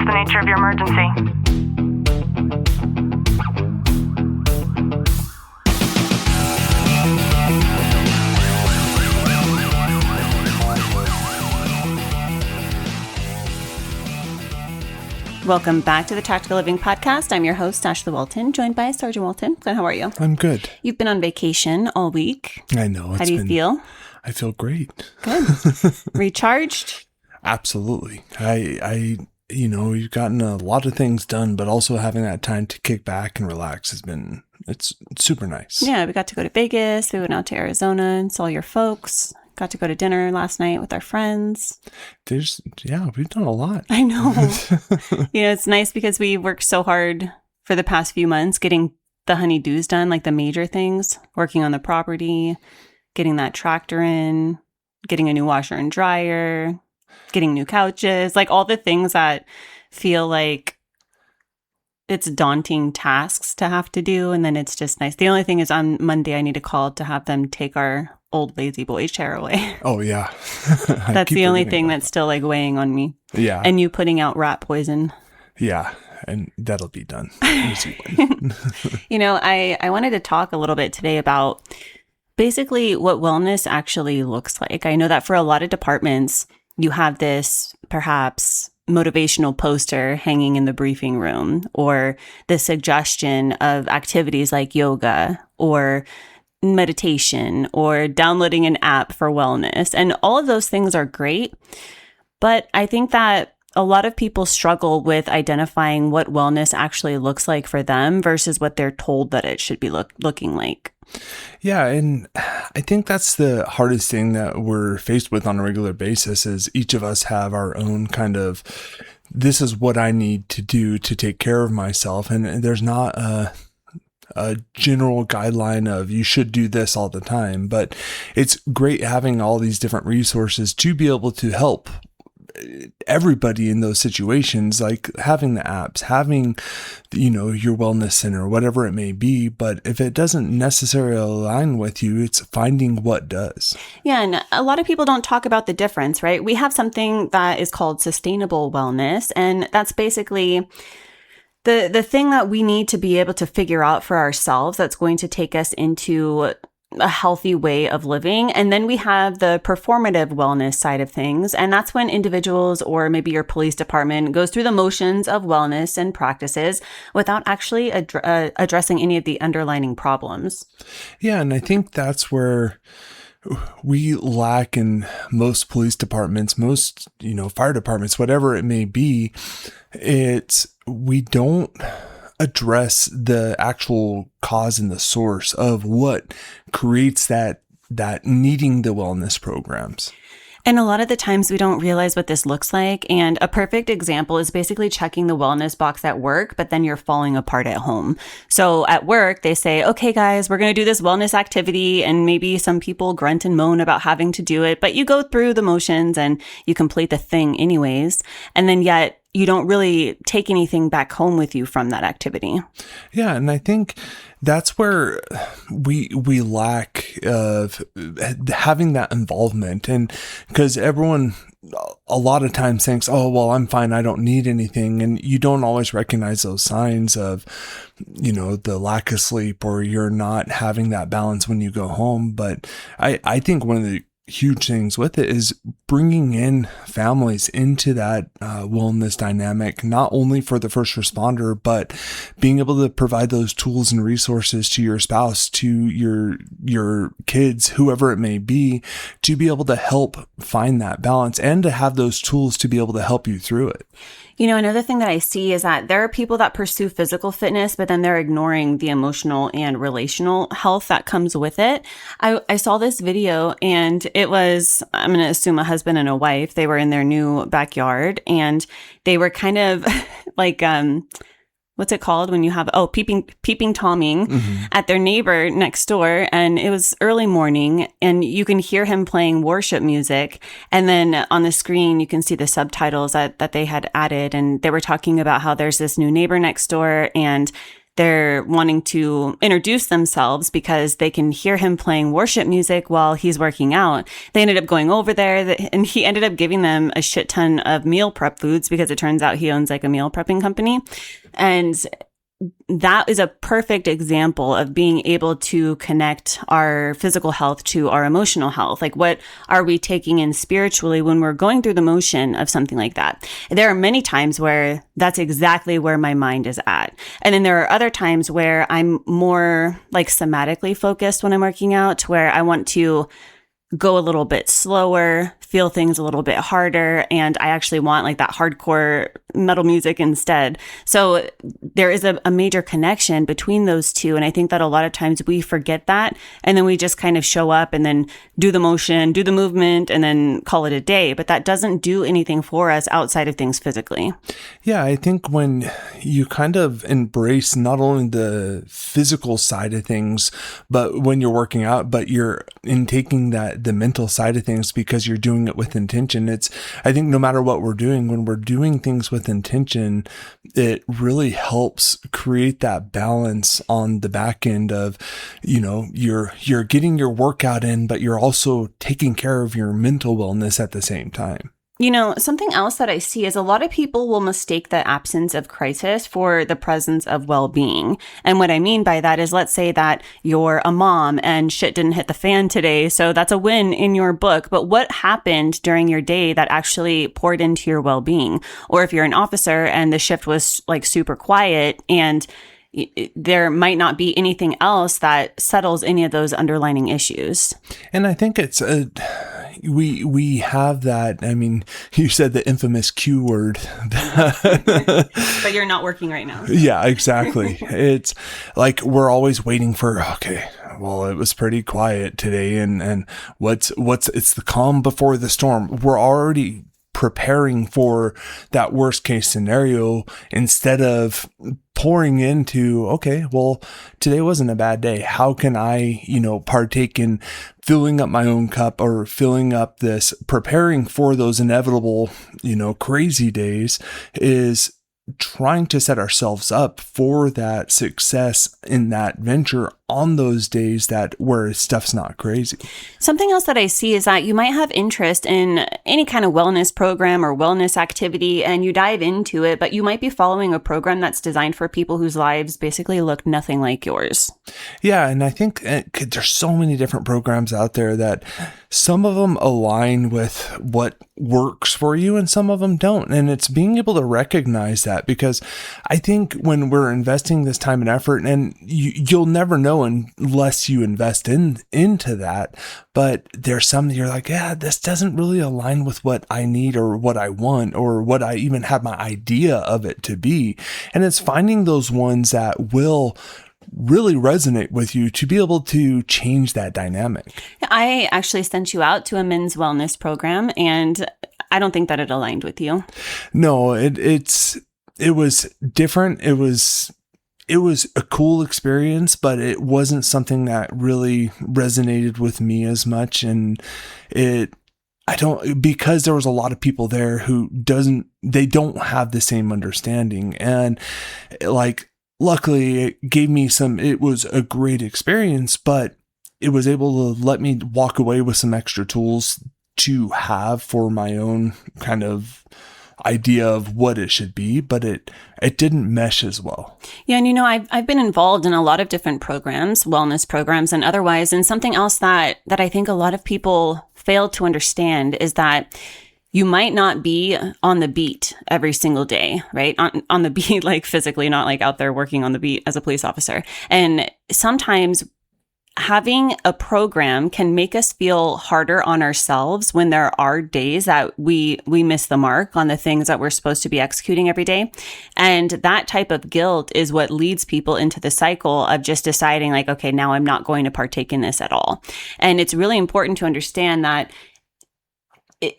the nature of your emergency? Welcome back to the Tactical Living Podcast. I'm your host, Ashlie Walton, joined by Sergeant Walton. Clint, how are you? I'm good. You've been on vacation all week. I know. How do you feel? I feel great. Good. Recharged? Absolutely. You've gotten a lot of things done, but also having that time to kick back and relax it's super nice. Yeah, we got to go to Vegas. We went out to Arizona and saw your folks. Got to go to dinner last night with our friends. We've done a lot. I know. It's nice because we worked so hard for the past few months getting the honey-dos done, like the major things, working on the property, getting that tractor in, getting a new washer and dryer, getting new couches, like all the things that feel like it's daunting tasks to have to do. And then it's just nice. The only thing is on Monday, I need to call to have them take our old lazy boy chair away. Oh, yeah. That's the only thing that's still like weighing on me. Yeah. And you putting out rat poison. Yeah. And that'll be done. Easy one. I wanted to talk a little bit today about basically what wellness actually looks like. I know that for a lot of departments, you have this perhaps motivational poster hanging in the briefing room, or the suggestion of activities like yoga or meditation or downloading an app for wellness. And all of those things are great. But I think that a lot of people struggle with identifying what wellness actually looks like for them versus what they're told that it should be looking like. Yeah, and I think that's the hardest thing that we're faced with on a regular basis is each of us have our own kind of, this is what I need to do to take care of myself. And there's not a general guideline of you should do this all the time, but it's great having all these different resources to be able to help everybody in those situations, like having the apps, having, your wellness center, whatever it may be. But if it doesn't necessarily align with you, it's finding what does. Yeah. And a lot of people don't talk about the difference, right? We have something that is called sustainable wellness. And that's basically the thing that we need to be able to figure out for ourselves that's going to take us into a healthy way of living. And then we have the performative wellness side of things. And that's when individuals or maybe your police department goes through the motions of wellness and practices without actually addressing any of the underlying problems. Yeah. And I think that's where we lack in most police departments, most, fire departments, whatever it may be. We don't address the actual cause and the source of what creates that needing the wellness programs. And a lot of the times we don't realize what this looks like. And a perfect example is basically checking the wellness box at work, but then you're falling apart at home. So at work, they say, okay, guys, we're going to do this wellness activity. And maybe some people grunt and moan about having to do it, but you go through the motions and you complete the thing anyways. And then yet you don't really take anything back home with you from that activity. Yeah. And I think that's where we lack of having that involvement. And because everyone a lot of times thinks, oh, well, I'm fine, I don't need anything. And you don't always recognize those signs of, the lack of sleep, or you're not having that balance when you go home. But I think one of the huge things with it is bringing in families into that wellness dynamic, not only for the first responder, but being able to provide those tools and resources to your spouse, to your kids, whoever it may be, to be able to help find that balance and to have those tools to be able to help you through it. Another thing that I see is that there are people that pursue physical fitness, but then they're ignoring the emotional and relational health that comes with it. I saw this video and it was, I'm going to assume a husband and a wife. They were in their new backyard and they were kind of like, what's it called when you have, peeping Tomming at their neighbor next door. And it was early morning and you can hear him playing worship music. And then on the screen, you can see the subtitles that they had added. And they were talking about how there's this new neighbor next door and they're wanting to introduce themselves because they can hear him playing worship music while he's working out. They ended up going over there and he ended up giving them a shit ton of meal prep foods because it turns out he owns like a meal prepping company. And that is a perfect example of being able to connect our physical health to our emotional health. Like, what are we taking in spiritually when we're going through the motion of something like that? There are many times where that's exactly where my mind is at. And then there are other times where I'm more like somatically focused when I'm working out, where I want to go a little bit slower, feel things a little bit harder, and I actually want like that hardcore metal music instead. So there is a major connection between those two. And I think that a lot of times we forget that, and then we just kind of show up and then do the motion, do the movement, and then call it a day. But that doesn't do anything for us outside of things physically. Yeah, I think when you kind of embrace not only the physical side of things, but when you're working out, but you're in taking the mental side of things because you're doing it with intention. I think no matter what we're doing, when we're doing things with intention, it really helps create that balance on the back end of, you're getting your workout in, but you're also taking care of your mental wellness at the same time. Something else that I see is a lot of people will mistake the absence of crisis for the presence of well-being. And what I mean by that is, let's say that you're a mom and shit didn't hit the fan today. So that's a win in your book. But what happened during your day that actually poured into your well-being? Or if you're an officer and the shift was like super quiet and there might not be anything else that settles any of those underlying issues. And I think it's we have that. I mean, you said the infamous Q word, but you're not working right now. Yeah, exactly. It's like we're always waiting for, okay, well, it was pretty quiet today, and what's it's the calm before the storm. We're already preparing for that worst case scenario instead of pouring into, okay, well, today wasn't a bad day. How can I, partake in filling up my own cup or filling up this, preparing for those inevitable, crazy days, is trying to set ourselves up for that success in that venture on those days where stuff's not crazy. Something else that I see is that you might have interest in any kind of wellness program or wellness activity, and you dive into it, but you might be following a program that's designed for people whose lives basically look nothing like yours. Yeah, and I think there's so many different programs out there that some of them align with what works for you and some of them don't. And it's being able to recognize that, because I think when we're investing this time and effort, and you'll never know unless you invest into that, but there's some that you're like, yeah, this doesn't really align with what I need or what I want or what I even have my idea of it to be. And it's finding those ones that will really resonate with you to be able to change that dynamic. I actually sent you out to a men's wellness program, and I don't think that it aligned with you. No, it was different. It was a cool experience, but it wasn't something that really resonated with me as much. And because there was a lot of people there who they don't have the same understanding. And luckily it gave me it was a great experience, but it was able to let me walk away with some extra tools to have for my own kind of idea of what it should be, but it didn't mesh as well. Yeah. And I've been involved in a lot of different programs, wellness programs and otherwise. And something else that I think a lot of people fail to understand is that you might not be on the beat every single day, right? On the beat, like physically, not like out there working on the beat as a police officer. And sometimes having a program can make us feel harder on ourselves when there are days that we miss the mark on the things that we're supposed to be executing every day. And that type of guilt is what leads people into the cycle of just deciding like, okay, now I'm not going to partake in this at all. And it's really important to understand that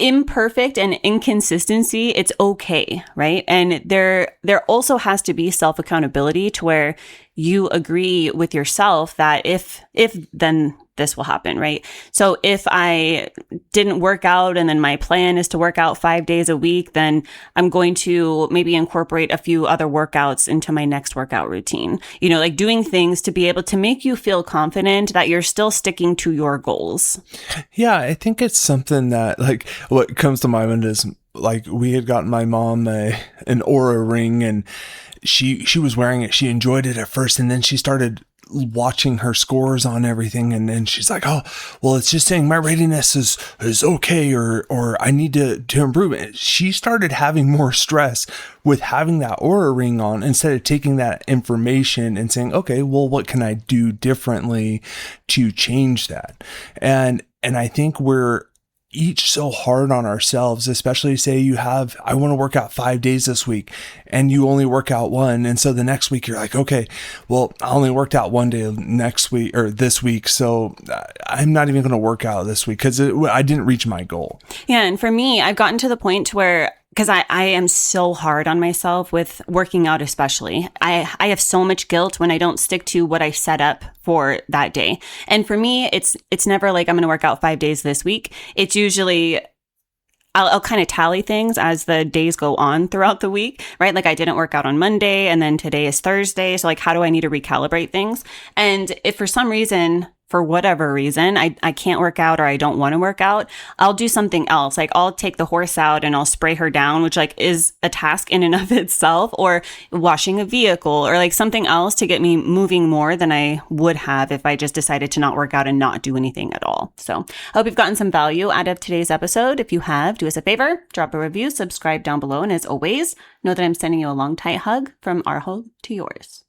imperfect and inconsistency, it's okay, right? And there also has to be self-accountability to where you agree with yourself that if then this will happen, right? So if I didn't work out and then my plan is to work out 5 days a week, then I'm going to maybe incorporate a few other workouts into my next workout routine. Like doing things to be able to make you feel confident that you're still sticking to your goals. Yeah, I think it's something that, like, what comes to my mind is, like, we had gotten my mom an Aura ring, and she was wearing it. She enjoyed it at first, and then she started watching her scores on everything, and then she's like, oh, well, it's just saying my readiness is okay, or I need to improve it. She started having more stress with having that Aura ring on, instead of taking that information and saying, okay, well, what can I do differently to change that? And I think we're each so hard on ourselves, especially say I want to work out 5 days this week, and you only work out one. And so the next week you're like, okay, well, I only worked out 1 day next week or this week, so I'm not even going to work out this week because I didn't reach my goal. Yeah. And for me, I've gotten to the point where, because I am so hard on myself with working out, especially. I have so much guilt when I don't stick to what I set up for that day. And for me, it's never like I'm going to work out 5 days this week. It's usually I'll kind of tally things as the days go on throughout the week, right? Like I didn't work out on Monday, and then today is Thursday. So like, how do I need to recalibrate things? And if for some reason, for whatever reason, I can't work out, or I don't want to work out, I'll do something else. Like I'll take the horse out and I'll spray her down, which like is a task in and of itself, or washing a vehicle, or like something else to get me moving more than I would have if I just decided to not work out and not do anything at all. So I hope you've gotten some value out of today's episode. If you have, do us a favor, drop a review, subscribe down below. And as always, know that I'm sending you a long, tight hug from our home to yours.